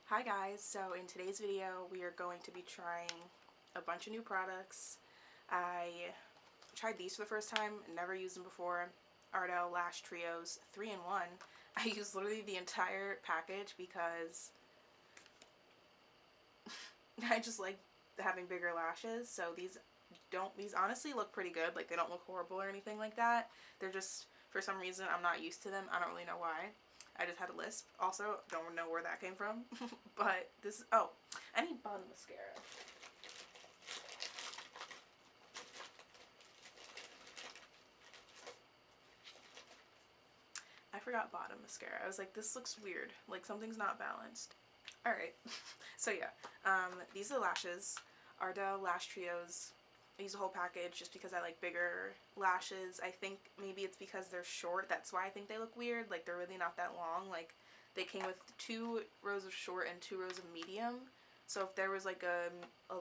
Hi guys, so in today's video we are going to be trying a bunch of new products. I tried these for the first time, never used them before. Ardell Lash Trios 3-in-1. I used literally the entire package because I just like having bigger lashes, so these honestly look pretty good. Like, they don't look horrible or anything like that. They're just, for some reason, I'm not used to them. I don't really know why. I just had a lisp. Also, don't know where that came from. But this, oh, I need bottom mascara. I forgot bottom mascara. I was like, this looks weird. Like, something's not balanced. Alright, so yeah, these are the lashes. Ardell Lash Trios. I use a whole package just because I like bigger lashes. I think maybe it's because they're short. That's why I think they look weird. Like, they're really not that long. Like, they came with 2 rows of short and 2 rows of medium. So if there was like a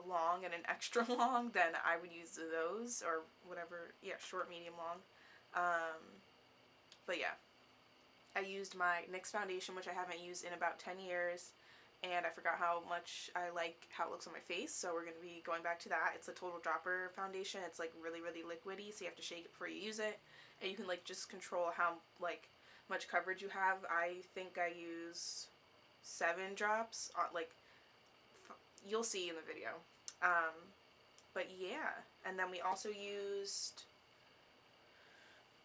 long and an extra long, then I would use those, or whatever. Yeah, short, medium, long. But yeah, I used my NYX foundation, which I haven't used in about 10 years, and I forgot how much I like how it looks on my face, so we're going to be going back to that. It's a total dropper foundation. It's like really, really liquidy, so you have to shake it before you use it, and you can like just control how like much coverage you have. I think I use 7 drops, like you'll see in the video. Um, but yeah, and then we also used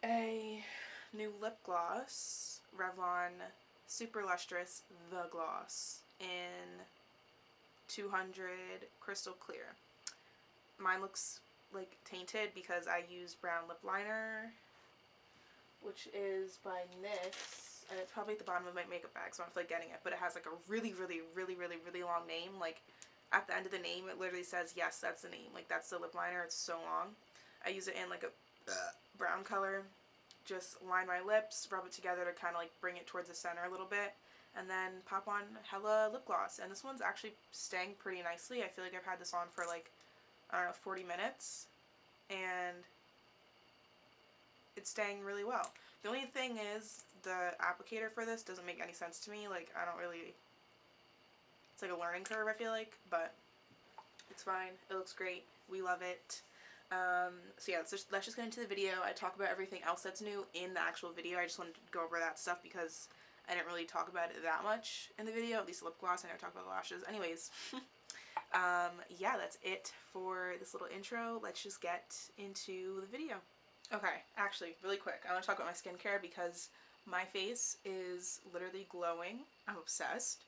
a new lip gloss, Revlon Super Lustrous The Gloss in 200 Crystal Clear. Mine looks like tainted because I used brown lip liner, which is by NYX, and it's probably at the bottom of my makeup bag, so I'm like getting it, but it has like a really, really, really, really, really long name. Like, at the end of the name, it literally says, yes, that's the name. Like, that's the lip liner. It's so long. I use it in like a brown color. Just line my lips, rub it together to kind of like bring it towards the center a little bit, and then pop on hella lip gloss. And this one's actually staying pretty nicely. I feel like I've had this on for like, I don't know, 40 minutes, and it's staying really well. The only thing is, the applicator for this doesn't make any sense to me. Like, I don't really, it's like a learning curve, I feel like, but it's fine. It looks great. We love it. So yeah, let's just get into the video. I talk about everything else that's new in the actual video. I just wanted to go over that stuff because I didn't really talk about it that much in the video, at least lip gloss. I never talked about the lashes. Anyways, yeah, that's it for this little intro. Let's just get into the video. Okay, actually, really quick, I want to talk about my skincare because my face is literally glowing. I'm obsessed.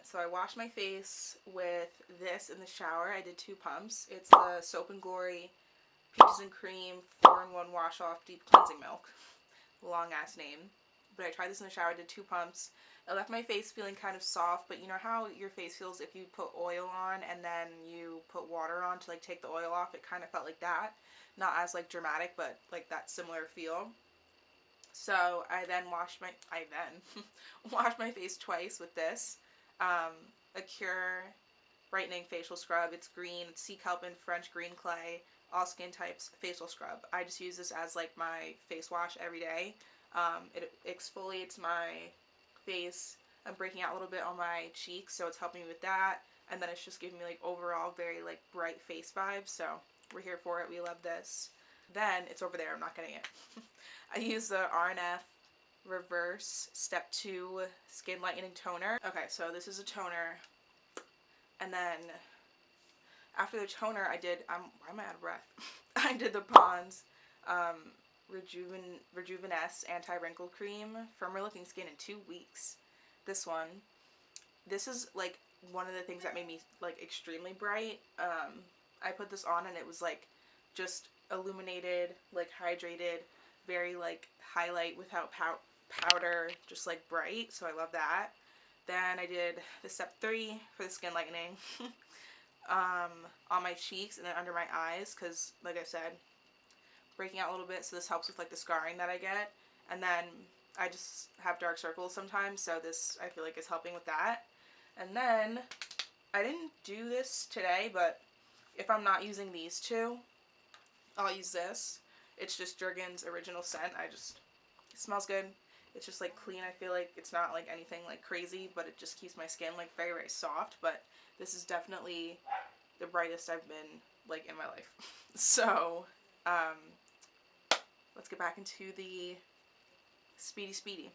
So I washed my face with this in the shower. I did 2 pumps. It's the Soap and Glory Peaches and Cream 4-in-1 Wash Off Deep Cleansing Milk. Long ass name. But I tried this in the shower, did 2 pumps. It left my face feeling kind of soft, but you know how your face feels if you put oil on and then you put water on to like take the oil off? It kind of felt like that. Not as like dramatic, but like that similar feel. So I then washed my face twice with this. A Cure brightening facial scrub. It's green. It's sea kelp and French green clay. All skin types facial scrub. I just use this as like my face wash every day. It exfoliates my face. I'm breaking out a little bit on my cheeks, so it's helping me with that. And then it's just giving me like overall very like bright face vibes. So we're here for it. We love this. Then it's over there. I'm not getting it. I use the RNF Reverse Step 2 Skin Lightening Toner. Okay, so this is a toner. And then after the toner, why am I out of breath? I did the Pond's Rejuvenesce Anti-Wrinkle Cream. Firmer looking skin in 2 weeks. This one. This is like one of the things that made me like extremely bright. I put this on and it was like just illuminated, like hydrated, very like highlight without powder, just like bright, so I love that. Then I did the step 3 for the skin lightening on my cheeks and then under my eyes, because like I said, breaking out a little bit, so this helps with like the scarring that I get. And then I just have dark circles sometimes, so this I feel like is helping with that. And then I didn't do this today, but if I'm not using these 2, I'll use this. It's just Jergens original scent. It smells good. It's just like clean. I feel like it's not like anything like crazy, but it just keeps my skin like very, very soft. But this is definitely the brightest I've been like in my life. So let's get back into the speedy.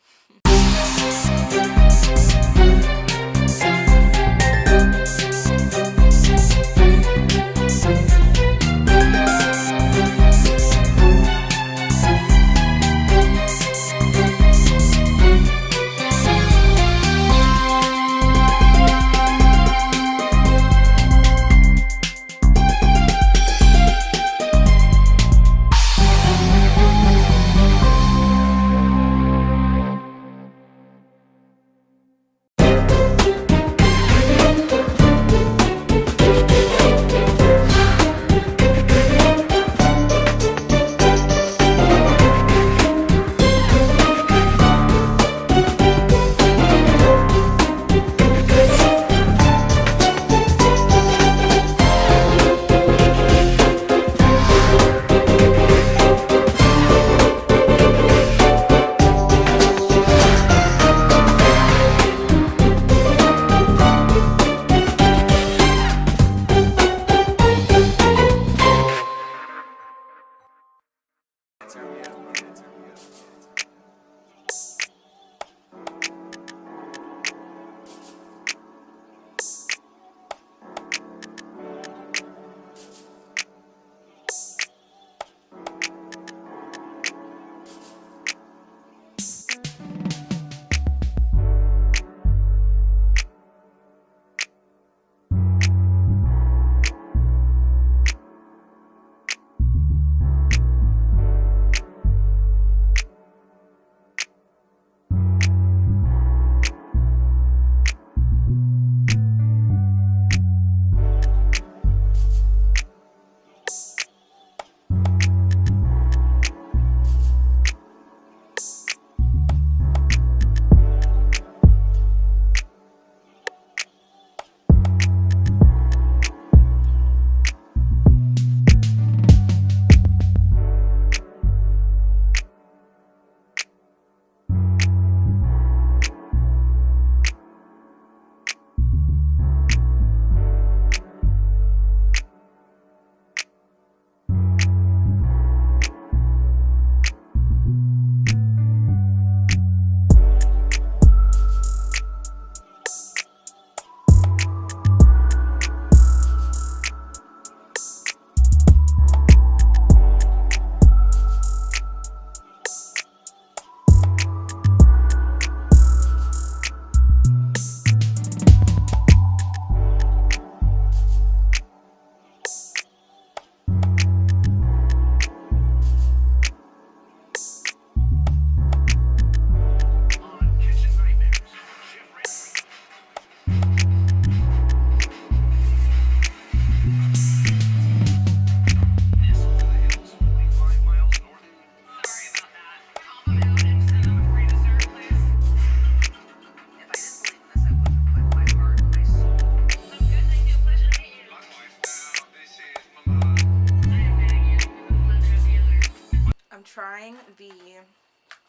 I'm trying the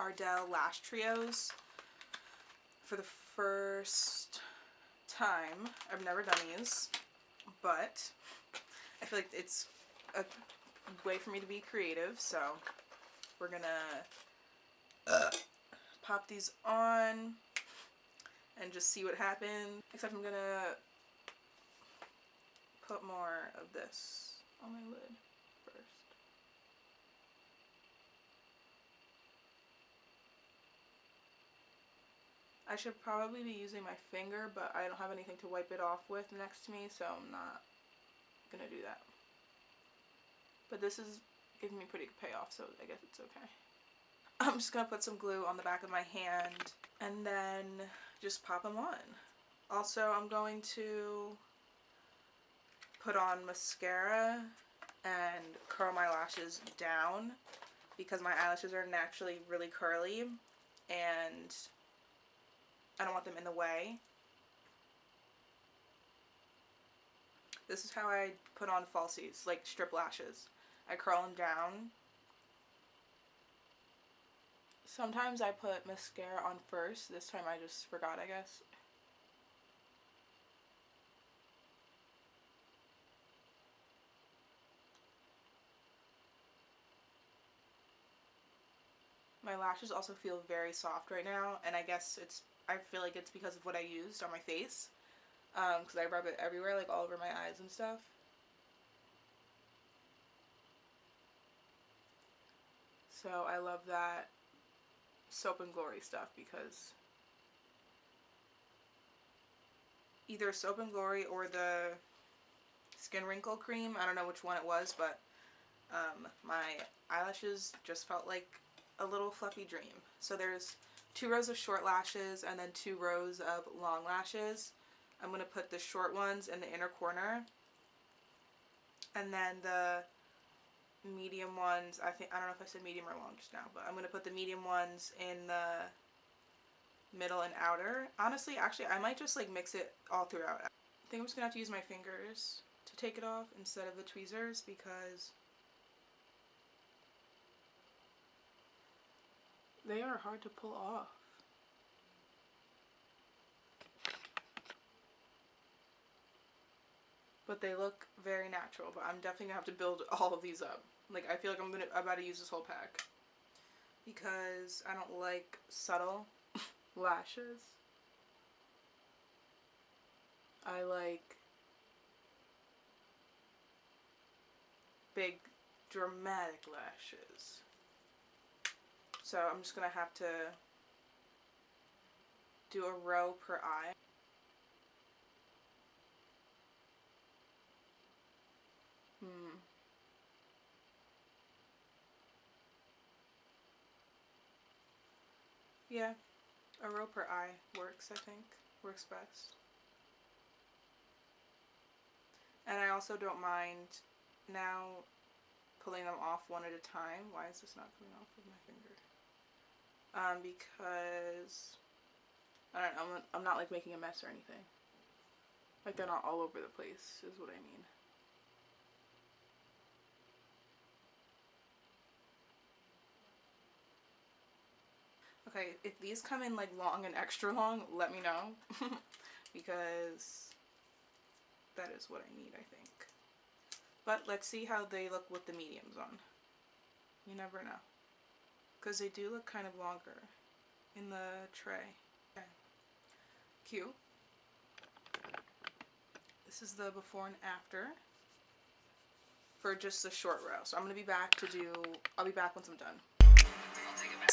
Ardell Lash Trios for the first time. I've never done these, but I feel like it's a way for me to be creative, so we're gonna pop these on and just see what happens. Except I'm gonna put more of this on my lid first. I should probably be using my finger, but I don't have anything to wipe it off with next to me, so I'm not gonna do that. But this is giving me pretty good payoff, so I guess it's okay. I'm just gonna put some glue on the back of my hand and then just pop them on. Also, I'm going to put on mascara and curl my lashes down because my eyelashes are naturally really curly and I don't want them in the way. This is how I put on falsies, like strip lashes. I curl them down Sometimes I put mascara on first. This time I just forgot, I guess. My lashes also feel very soft right now, and I guess I feel like it's because of what I used on my face. Because I rub it everywhere, like all over my eyes and stuff. So I love that Soap and Glory stuff because either Soap and Glory or the skin wrinkle cream, I don't know which one it was, but my eyelashes just felt like a little fluffy dream. So there's 2 rows of short lashes and then 2 rows of long lashes. I'm going to put the short ones in the inner corner, and then the medium ones, I don't know if I said medium or long just now, but I'm going to put the medium ones in the middle and outer. Honestly, actually, I might just like mix it all throughout. I think I'm just going to have to use my fingers to take it off instead of the tweezers because they are hard to pull off. But they look very natural, but I'm definitely going to have to build all of these up. Like, I feel like I'm about to use this whole pack because I don't like subtle lashes. I like big, dramatic lashes. So I'm just going to have to do a row per eye. Yeah, a row per eye works, I think. Works best. And I also don't mind now pulling them off one at a time. Why is this not coming off with my finger? Because I don't know, I'm not like making a mess or anything. Like they're not all over the place is what I mean. Okay, if these come in like long and extra long, let me know. Because that is what I need, I think. But let's see how they look with the mediums on. You never know. Because they do look kind of longer in the tray. Okay. Cute. This is the before and after for just the short row. So I'm going to be back to do, I'll be back once I'm done. I'll take it back.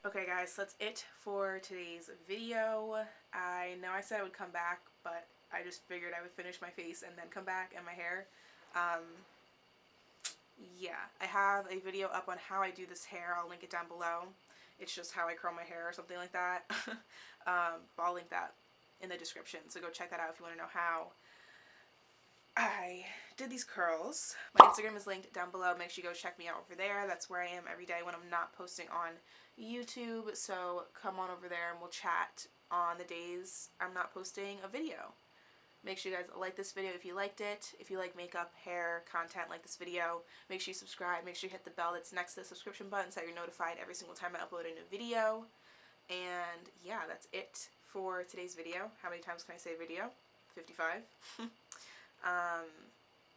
Okay guys, so that's it for today's video. I know I said I would come back, but I just figured I would finish my face and then come back and my hair. Yeah, I have a video up on how I do this hair. I'll link it down below. It's just how I curl my hair or something like that. I'll link that in the description, so go check that out if you want to know how I did these curls. My Instagram is linked down below. Make sure you go check me out over there. That's where I am every day when I'm not posting on YouTube. So come on over there and we'll chat on the days I'm not posting a video. Make sure you guys like this video if you liked it. If you like makeup, hair, content like this video, make sure you subscribe. Make sure you hit the bell that's next to the subscription button so that you're notified every single time I upload a new video. And yeah, that's it for today's video. How many times can I say video? 55.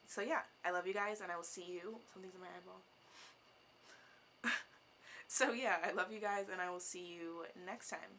So yeah, I love you guys and I will see you. Something's in my eyeball. So yeah, I love you guys and I will see you next time.